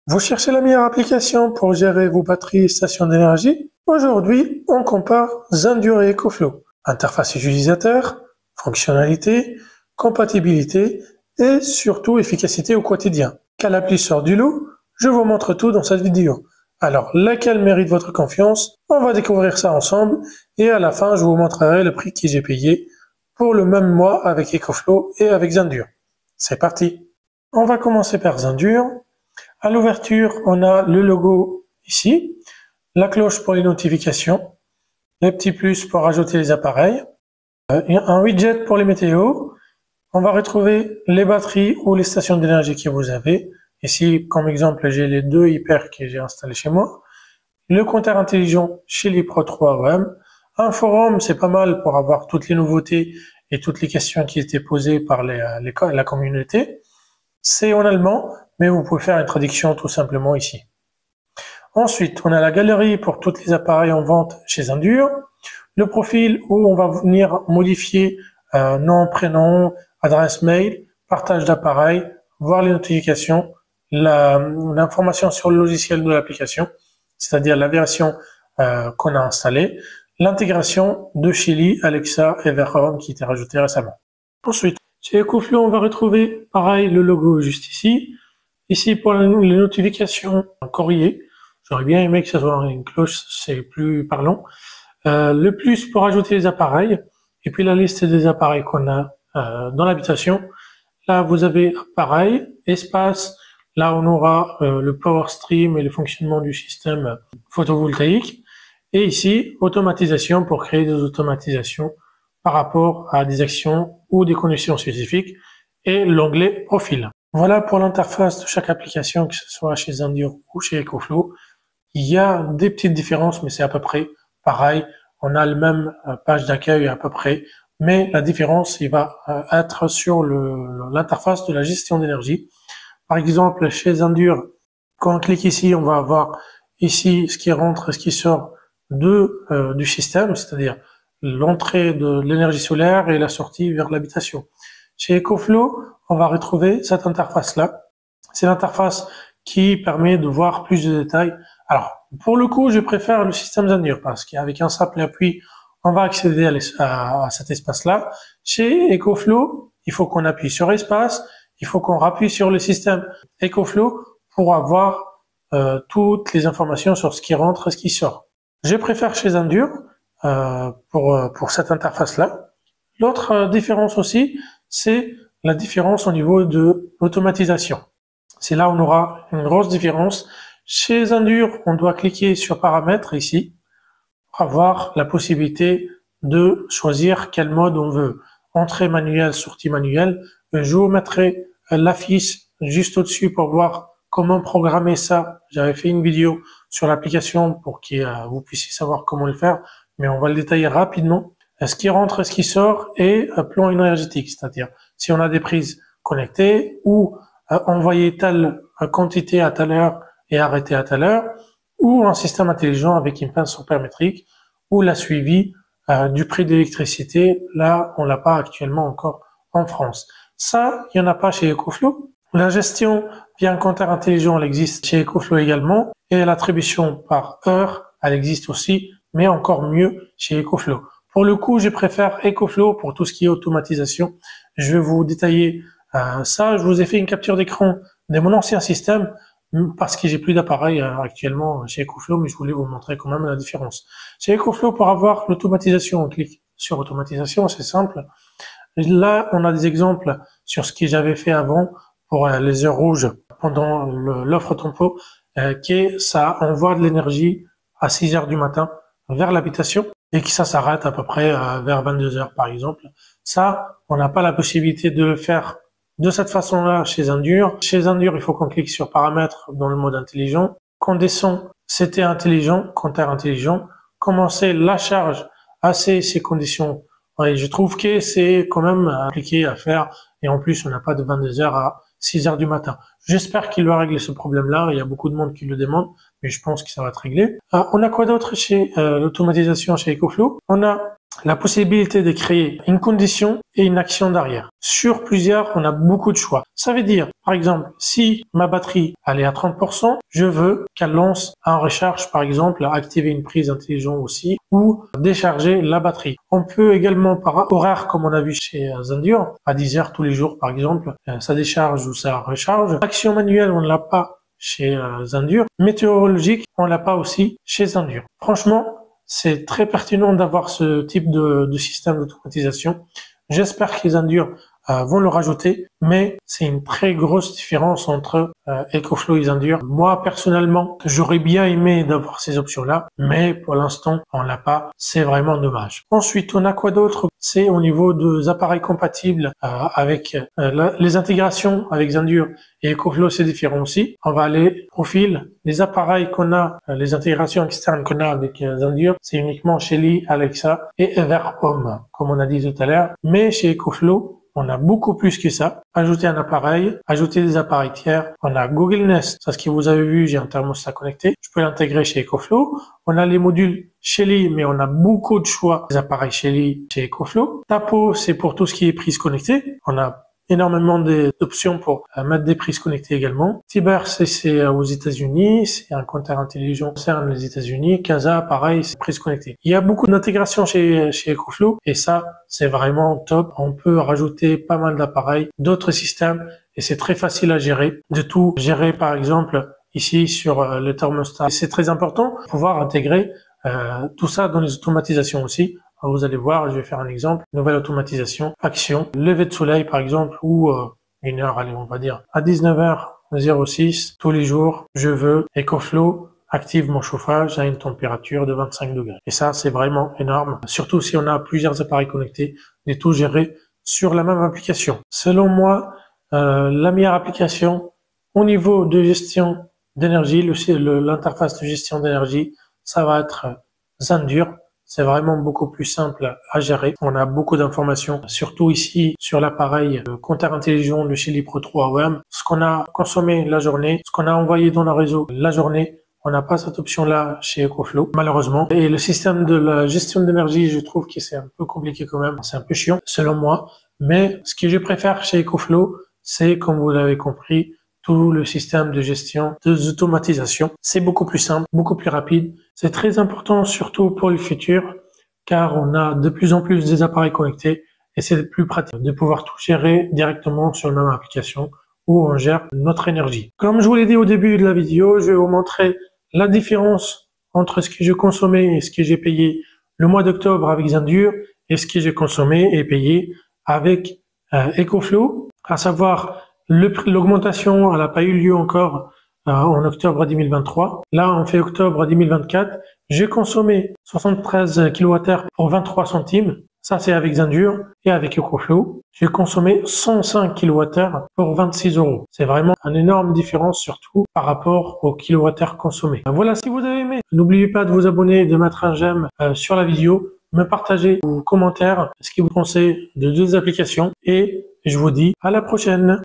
Vous cherchez la meilleure application pour gérer vos batteries et stations d'énergie? Aujourd'hui, on compare Zendur et EcoFlow. Interface utilisateur, fonctionnalité, compatibilité et surtout efficacité au quotidien. Quelle appli sort du lot? Je vous montre tout dans cette vidéo. Alors, laquelle mérite votre confiance? On va découvrir ça ensemble et à la fin, je vous montrerai le prix que j'ai payé pour le même mois avec EcoFlow et avec Zendur. C'est parti! On va commencer par Zendur. À l'ouverture, on a le logo ici, la cloche pour les notifications, les petits plus pour ajouter les appareils, un widget pour les météos. On va retrouver les batteries ou les stations d'énergie que vous avez. Ici, comme exemple, j'ai les deux Hyper que j'ai installés chez moi. Le compteur intelligent chez les Pro 3 OM. Un forum, c'est pas mal pour avoir toutes les nouveautés et toutes les questions qui étaient posées par la communauté. C'est en allemand, mais vous pouvez faire une traduction tout simplement ici. Ensuite, on a la galerie pour tous les appareils en vente chez Zendur. Le profil où on va venir modifier nom, prénom, adresse mail, partage d'appareil, voir les notifications, l'information sur le logiciel de l'application, c'est-à-dire la version qu'on a installée, l'intégration de Chili, Alexa et Verhome qui était rajoutée récemment. Ensuite, chez EcoFlow, on va retrouver pareil le logo juste ici. Ici pour les notifications, un courrier. J'aurais bien aimé que ça soit une cloche, c'est plus parlant. Le plus pour ajouter les appareils. Et puis la liste des appareils qu'on a dans l'habitation. Là, vous avez appareil, espace. Là, on aura le power stream et le fonctionnement du système photovoltaïque. Et ici, automatisation pour créer des automatisations par rapport à des actions ou des conditions spécifiques et l'onglet profil. Voilà pour l'interface de chaque application, que ce soit chez Zendur ou chez EcoFlow. Il y a des petites différences, mais c'est à peu près pareil. On a le même page d'accueil à peu près, mais la différence, il va être sur l'interface de la gestion d'énergie. Par exemple, chez Zendur, quand on clique ici, on va avoir ici ce qui rentre et ce qui sort du système, c'est-à-dire l'entrée de l'énergie solaire et la sortie vers l'habitation. Chez EcoFlow, on va retrouver cette interface-là. C'est l'interface qui permet de voir plus de détails. Alors, pour le coup, je préfère le système Zendur parce qu'avec un simple appui, on va accéder à cet espace-là. Chez EcoFlow, il faut qu'on appuie sur espace, il faut qu'on rappuie sur le système EcoFlow pour avoir toutes les informations sur ce qui rentre et ce qui sort. Je préfère chez Zendur pour cette interface-là. L'autre différence aussi, c'est la différence au niveau de l'automatisation. C'est là où on aura une grosse différence. Chez Zendur, on doit cliquer sur paramètres ici pour avoir la possibilité de choisir quel mode on veut. Entrée manuelle, sortie manuelle. Je vous mettrai l'affiche juste au-dessus pour voir comment programmer ça. J'avais fait une vidéo sur l'application pour que vous puissiez savoir comment le faire, mais on va le détailler rapidement. Ce qui rentre, ce qui sort et plan énergétique, c'est-à-dire si on a des prises connectées ou envoyer telle quantité à telle heure et arrêter à telle heure, ou un système intelligent avec une pince métrique ou la suivi du prix d'électricité. Là, on l'a pas actuellement encore en France. Ça, il y en a pas chez EcoFlow. La gestion via un compteur intelligent, elle existe chez EcoFlow également, et l'attribution par heure, elle existe aussi, mais encore mieux chez EcoFlow. Pour le coup, je préfère EcoFlow pour tout ce qui est automatisation. Je vais vous détailler ça. Je vous ai fait une capture d'écran de mon ancien système parce que j'ai plus d'appareil actuellement chez EcoFlow, mais je voulais vous montrer quand même la différence. Chez EcoFlow, pour avoir l'automatisation, on clique sur automatisation, c'est simple. Là, on a des exemples sur ce que j'avais fait avant pour les heures rouges pendant l'offre tempo, qui ça envoie de l'énergie à 6 heures du matin vers l'habitation et que ça s'arrête à peu près vers 22 heures par exemple. Ça, on n'a pas la possibilité de le faire de cette façon-là chez Zendur. Chez Zendur, il faut qu'on clique sur paramètres dans le mode intelligent, qu'on descend c'était intelligent, compteur intelligent, commencer la charge à ces conditions. Ouais, je trouve que c'est quand même appliqué à faire et en plus on n'a pas de 22 heures à 6 heures du matin. J'espère qu'il va régler ce problème-là. Il y a beaucoup de monde qui le demande, mais je pense que ça va être réglé. On a quoi d'autre chez l'automatisation chez EcoFlow? On a la possibilité de créer une condition et une action derrière. Sur plusieurs, on a beaucoup de choix. Ça veut dire, par exemple, si ma batterie elle est à 30%, je veux qu'elle lance en recharge, par exemple, activer une prise intelligente aussi, ou décharger la batterie. On peut également, par horaire, comme on a vu chez Zendur, à 10 heures tous les jours, par exemple, ça décharge ou ça recharge. Action manuelle, on ne l'a pas chez Zendur. Météorologique, on l'a pas aussi chez Zendur. Franchement, c'est très pertinent d'avoir ce type de système d'automatisation. J'espère qu'ils vont le rajouter, mais c'est une très grosse différence entre EcoFlow et Zendur. Moi, personnellement, j'aurais bien aimé d'avoir ces options-là, mais pour l'instant, on l'a pas. C'est vraiment dommage. Ensuite, on a quoi d'autre? C'est au niveau des appareils compatibles avec les intégrations avec Zendur et EcoFlow, c'est différent aussi. On va aller profil. Les appareils qu'on a, les intégrations externes qu'on a avec Zendur, c'est uniquement Shelly, Alexa et Everhome, comme on a dit tout à l'heure. Mais chez EcoFlow, on a beaucoup plus que ça. Ajouter un appareil, ajouter des appareils tiers. On a Google Nest. Ça, ce que vous avez vu, j'ai un thermostat connecté. Je peux l'intégrer chez EcoFlow. On a les modules Shelly, mais on a beaucoup de choix des appareils Shelly chez EcoFlow. Tapo, c'est pour tout ce qui est prise connectée. On a énormément d'options pour mettre des prises connectées également. Tiber, c'est aux États-Unis, c'est un compteur intelligent qui concerne les États-Unis. Casa, pareil, c'est prise connectée. Il y a beaucoup d'intégration chez EcoFlow et ça, c'est vraiment top. On peut rajouter pas mal d'appareils, d'autres systèmes et c'est très facile à gérer. De tout gérer, par exemple, ici sur le thermostat. C'est très important de pouvoir intégrer tout ça dans les automatisations aussi. Vous allez voir, je vais faire un exemple. Nouvelle automatisation, action, lever de soleil par exemple, ou une heure, allez, on va dire, à 19h06, tous les jours, je veux EcoFlow active mon chauffage à une température de 25 degrés. Et ça, c'est vraiment énorme, surtout si on a plusieurs appareils connectés, et tout géré sur la même application. Selon moi, la meilleure application au niveau de gestion d'énergie, l'interface de gestion d'énergie, ça va être Zendur. C'est vraiment beaucoup plus simple à gérer. On a beaucoup d'informations, surtout ici sur l'appareil compteur intelligent de Shelly Pro 3 OEM. Ce qu'on a consommé la journée, ce qu'on a envoyé dans le réseau la journée, on n'a pas cette option-là chez EcoFlow, malheureusement. Et le système de la gestion d'énergie, je trouve que c'est un peu compliqué quand même. C'est un peu chiant, selon moi. Mais ce que je préfère chez EcoFlow, c'est, comme vous l'avez compris, tout le système de gestion, de automatisation. C'est beaucoup plus simple, beaucoup plus rapide. C'est très important, surtout pour le futur, car on a de plus en plus des appareils connectés et c'est plus pratique de pouvoir tout gérer directement sur la même application où on gère notre énergie. Comme je vous l'ai dit au début de la vidéo, je vais vous montrer la différence entre ce que j'ai consommé et ce que j'ai payé le mois d'octobre avec Zendur et ce que j'ai consommé et payé avec EcoFlow, à savoir l'augmentation, elle n'a pas eu lieu encore en octobre 2023. Là, on fait octobre 2024. J'ai consommé 73 kWh pour 23 centimes. Ça, c'est avec Zendur et avec EcoFlow. J'ai consommé 105 kWh pour 26 euros. C'est vraiment une énorme différence, surtout par rapport au kWh consommé. Voilà, si vous avez aimé, n'oubliez pas de vous abonner, de mettre un j'aime sur la vidéo, me partager vos commentaires, ce que vous pensez de deux applications et je vous dis à la prochaine.